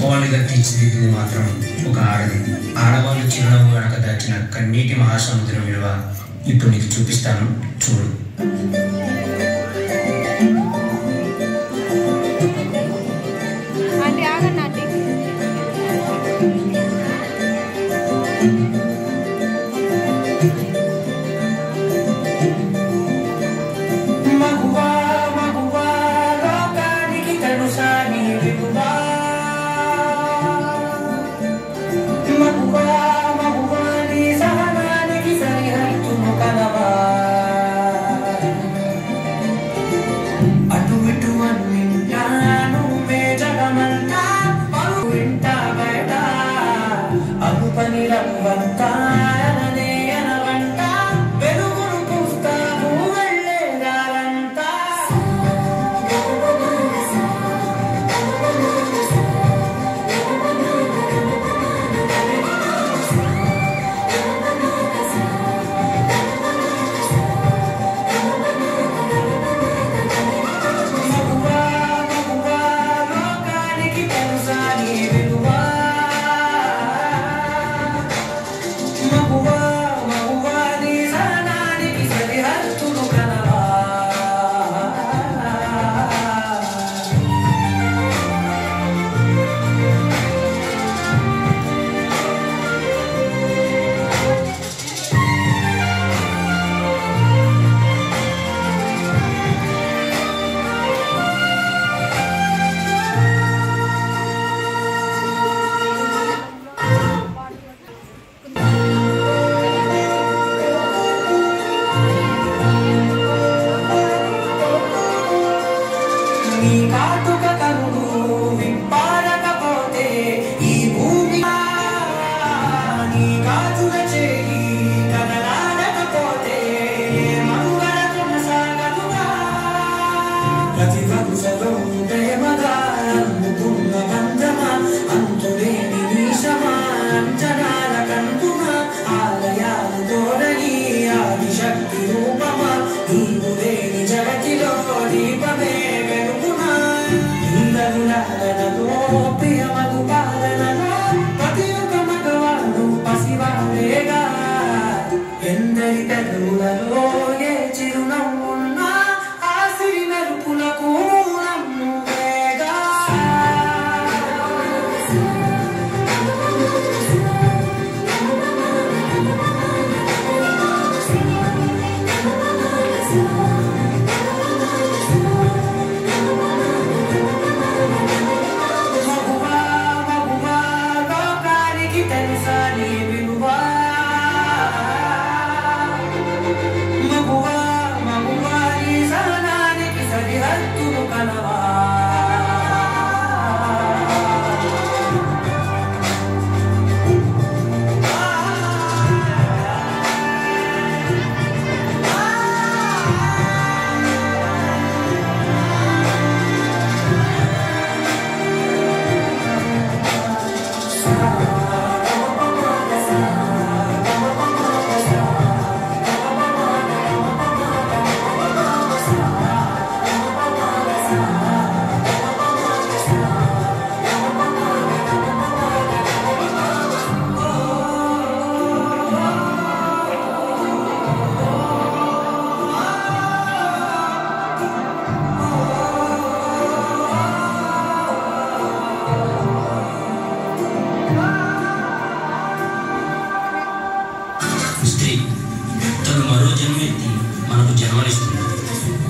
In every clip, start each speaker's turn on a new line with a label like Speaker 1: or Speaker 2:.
Speaker 1: గొప్పవాళ్ళుగా తీర్చిదిద్దింది మాత్రం ఒక ఆడది. ఆడవాళ్ళు చిరునవ్వు వెనక దాచిన కన్నీటి మహాసముద్రం విలువ ఇప్పుడు నీకు చూపిస్తాను, చూడు.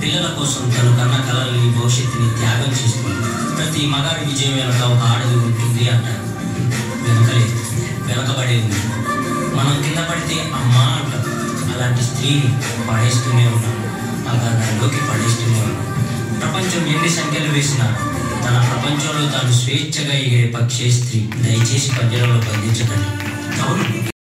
Speaker 1: పిల్లల కోసం తను కన్న కలల్ని భవిష్యత్తుని త్యాగం చేస్తుంది. ప్రతి మగాడి విజయం వెనక ఒక ఆడది ఉంటుంది అంటారు. వెనకబడి ఉంది. మనం కింద పడితే అమ్మ అంటాం. అలాంటి స్త్రీని పడేస్తూనే ఉన్నాం, అగాధంలోకి పడేస్తూనే ఉన్నాం. ప్రపంచం ఎన్ని సంఖ్యలు వేసినా తన ప్రపంచంలో తాను స్వేచ్ఛగా ఎగిరే పక్షే స్త్రీ. దయచేసి పంజరంలో బంధించకండి. అవును.